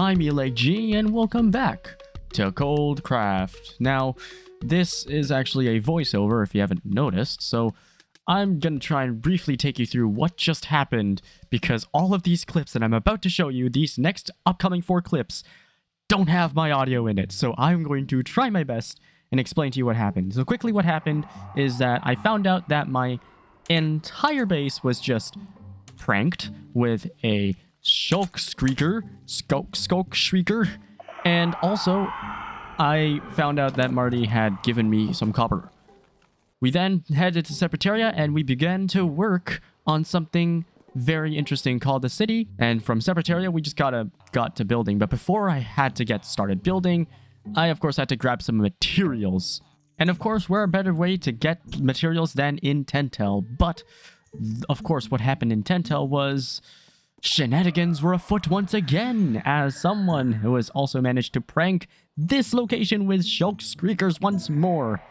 I'm Eleg G, and welcome back to Coldcraft. Now, this is actually a voiceover if you haven't noticed, so I'm gonna try and briefly take you through what just happened, because all of these clips that I'm about to show you, these next upcoming 4 clips, don't have my audio in it, so I'm going to try my best and explain to you what happened. So quickly, what happened is that I found out that my entire base was just pranked with a skulk shrieker, and also I found out that Marty had given me some copper. We then headed to Seprataria and we began to work on something very interesting called the city, and from Seprataria we just got to building. But before I had to get started building, I of course had to grab some materials. And of course, where a better way to get materials than in Tentel? But of course, what happened in Tentel was shenanigans were afoot once again, as someone who has also managed to prank this location with shulk screakers once more.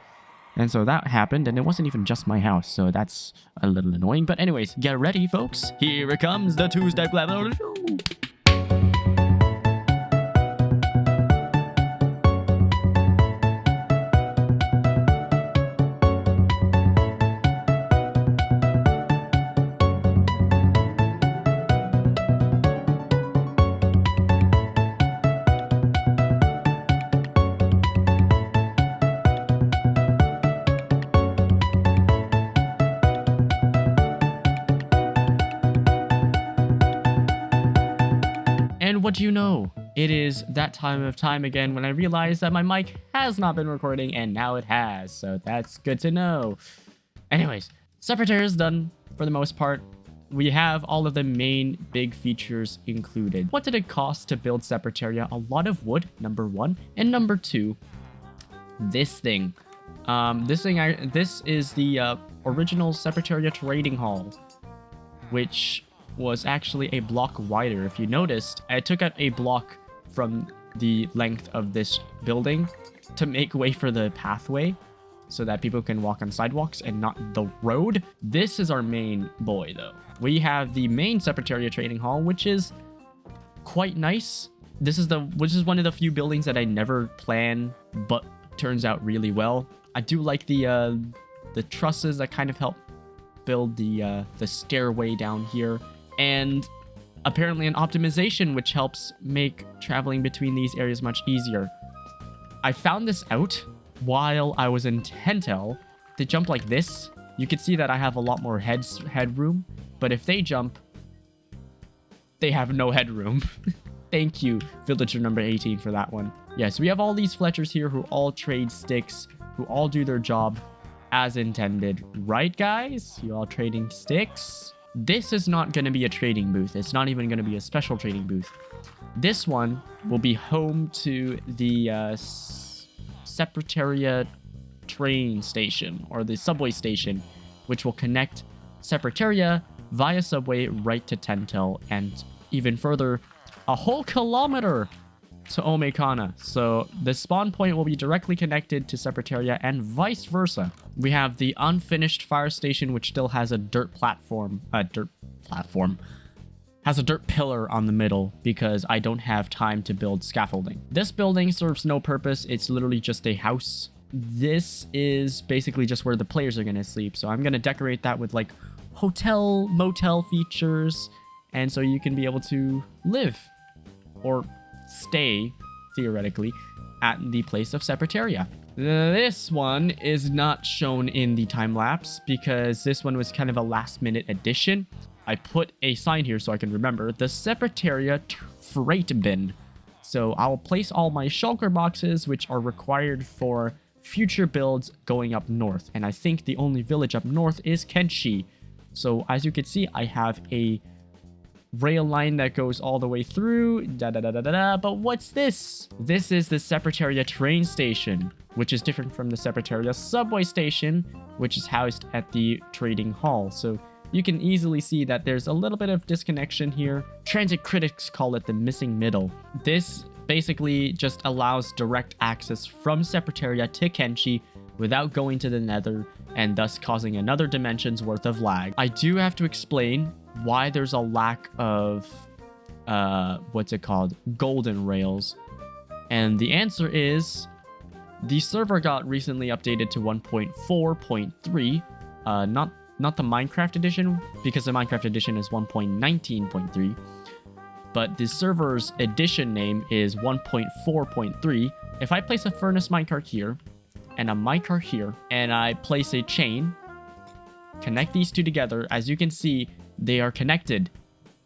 And so that happened, and it wasn't even just my house, so that's a little annoying. But anyways, get ready, folks. Here it comes, the two-step level. And what do you know? It is that time again when I realized that my mic has not been recording, and now it has, so that's good to know. Anyways, Seprataria is done for the most part. We have all of the main big features included. What did it cost to build Seprataria? A lot of wood, number 1, and number 2, this thing. This is the original Seprataria trading hall, which was actually a block wider. If you noticed, I took out a block from the length of this building to make way for the pathway so that people can walk on sidewalks and not the road. This is our main boy though. We have the main Seprataria trading hall, which is quite nice. Which is one of the few buildings that I never plan but turns out really well. I do like the trusses that kind of help build the stairway down here, and apparently an optimization which helps make traveling between these areas much easier. I found this out while I was in Tentel. They jump like this. You can see that I have a lot more headroom, but if they jump, they have no headroom. Thank you, villager number 18, for that one. Yes, we have all these Fletchers here who all trade sticks, who all do their job as intended. Right, guys? You all trading sticks? This is not going to be a trading booth. It's not even going to be a special trading booth. This one will be home to the Seprataria train station, or the subway station, which will connect Seprataria via subway right to Tentel, and even further, a whole kilometer to Omekana. So the spawn point will be directly connected to Seprataria and vice versa. We have the unfinished fire station, which still has a dirt pillar on the middle because I don't have time to build scaffolding. This building serves no purpose. It's literally just a house. This is basically just where the players are going to sleep. So I'm going to decorate that with like hotel, motel features, and so you can be able to live or stay, theoretically, at the place of Seprataria. This one is not shown in the time lapse because this one was kind of a last minute addition. I put a sign here so I can remember: the Seprataria freight bin. So I'll place all my shulker boxes, which are required for future builds going up north. And I think the only village up north is Qenshi. So as you can see, I have a rail line that goes all the way through, but what's this? This is the Seprataria train station, which is different from the Seprataria subway station, which is housed at the trading hall. So you can easily see that there's a little bit of disconnection here. Transit critics call it the missing middle. This basically just allows direct access from Seprataria to Qenshi without going to the nether, and thus causing another dimension's worth of lag. I do have to explain why there's a lack of what's it called? Golden rails. And the answer is the server got recently updated to 1.4.3. Not the Minecraft edition, because the Minecraft edition is 1.19.3. But the server's edition name is 1.4.3. If I place a furnace minecart here and a minecart here, and I place a chain, connect these two together, as you can see, they are connected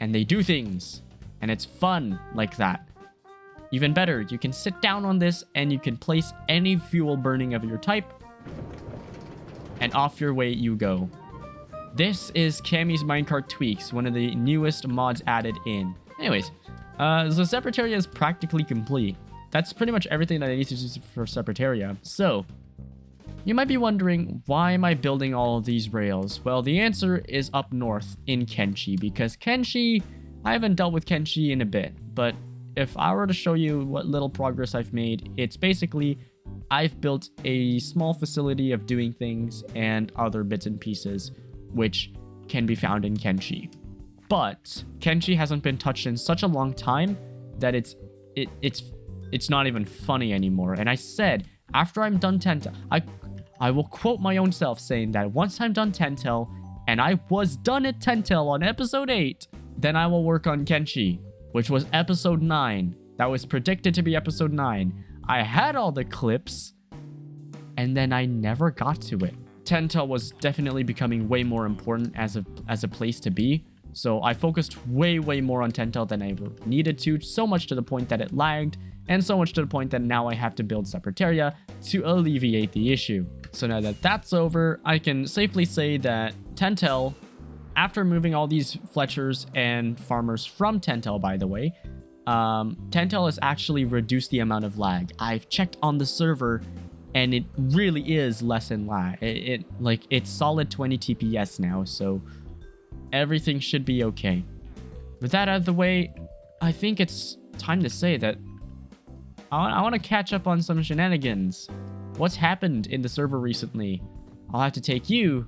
and they do things, and it's fun like that. Even better, you can sit down on this and you can place any fuel burning of your type, and off your way you go. This is Cammy's Minecart Tweaks, one of the newest mods added in. Anyways, so Seprataria is practically complete. That's pretty much everything that I need to do for Seprataria. So, you might be wondering, why am I building all of these rails? Well, the answer is up north in Qenshi, because Qenshi, I haven't dealt with Qenshi in a bit, but if I were to show you what little progress I've made, it's basically I've built a small facility of doing things and other bits and pieces, which can be found in Qenshi. But Qenshi hasn't been touched in such a long time that it's not even funny anymore. And I said, after I'm done Tentel, I will quote my own self saying that once I'm done Tentel, and I was done at Tentel on episode 8, then I will work on Qenshi, which was episode 9. That was predicted to be episode 9. I had all the clips, and then I never got to it. Tentel was definitely becoming way more important as a place to be, so I focused way more on Tentel than I ever needed to, so much to the point that it lagged, and so much to the point that now I have to build Seprataria to alleviate the issue. So now that that's over, I can safely say that Tentel, after moving all these Fletchers and farmers from Tentel, by the way, Tentel has actually reduced the amount of lag. I've checked on the server, and it really is less in lag. It's solid 20 TPS now, so everything should be okay. With that out of the way, I think it's time to say that I want to catch up on some shenanigans. What's happened in the server recently? I'll have to take you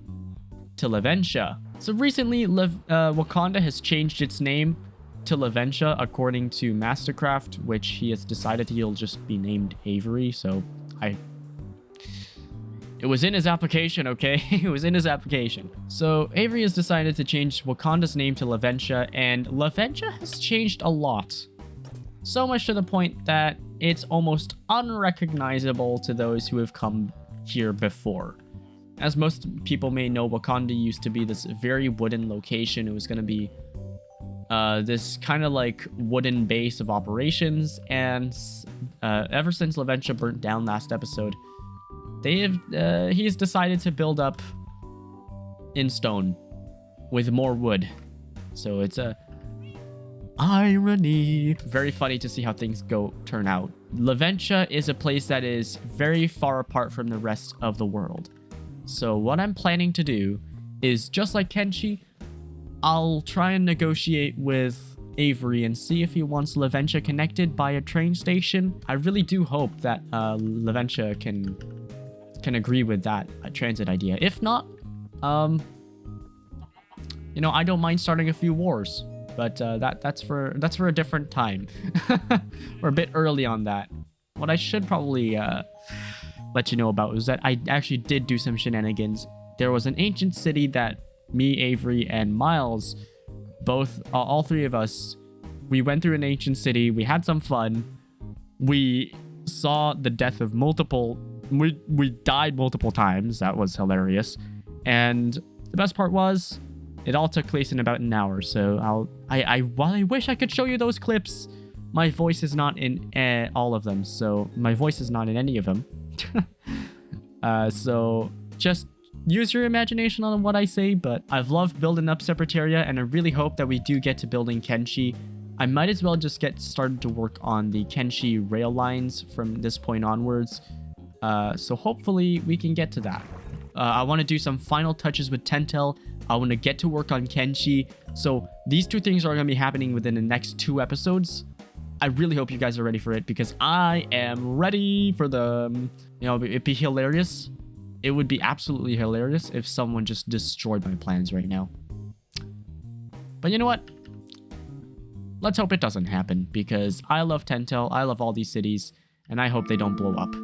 to Laventia. So recently, Wakanda has changed its name to Laventia according to Mastercraft, which he has decided he'll just be named Avery, so it was in his application, okay? It was in his application. So Avery has decided to change Wakanda's name to Laventia, and Laventia has changed a lot. So much to the point that it's almost unrecognizable to those who have come here before. As most people may know, Wakanda used to be this very wooden location. It was going to be this kind of like wooden base of operations, and ever since Laventia burnt down last episode, he's decided to build up in stone with more wood. So it's a irony. Very funny to see how things turn out. Laventia is a place that is very far apart from the rest of the world. So what I'm planning to do is, just like Qenshi, I'll try and negotiate with Avery and see if he wants Laventia connected by a train station. I really do hope that Laventia can agree with that transit idea. If not, I don't mind starting a few wars. But that's for a different time. We're a bit early on that. What I should probably let you know about is that I actually did do some shenanigans. There was an ancient city that me, Avery, and Miles, all three of us, we went through an ancient city. We had some fun. We saw the death of multiple. We died multiple times. That was hilarious. And the best part was, it all took place in about an hour, so while I wish I could show you those clips, my voice is not in all of them, so my voice is not in any of them. So just use your imagination on what I say, but I've loved building up Seprataria, and I really hope that we do get to building Qenshi. I might as well just get started to work on the Qenshi rail lines from this point onwards, so hopefully we can get to that. I want to do some final touches with Tentel. I want to get to work on Qenshi. So these two things are going to be happening within the next 2 episodes. I really hope you guys are ready for it, because I am ready for them. It'd be hilarious. It would be absolutely hilarious if someone just destroyed my plans right now. But you know what? let's hope it doesn't happen, because I love Tentel, I love all these cities, and I hope they don't blow up.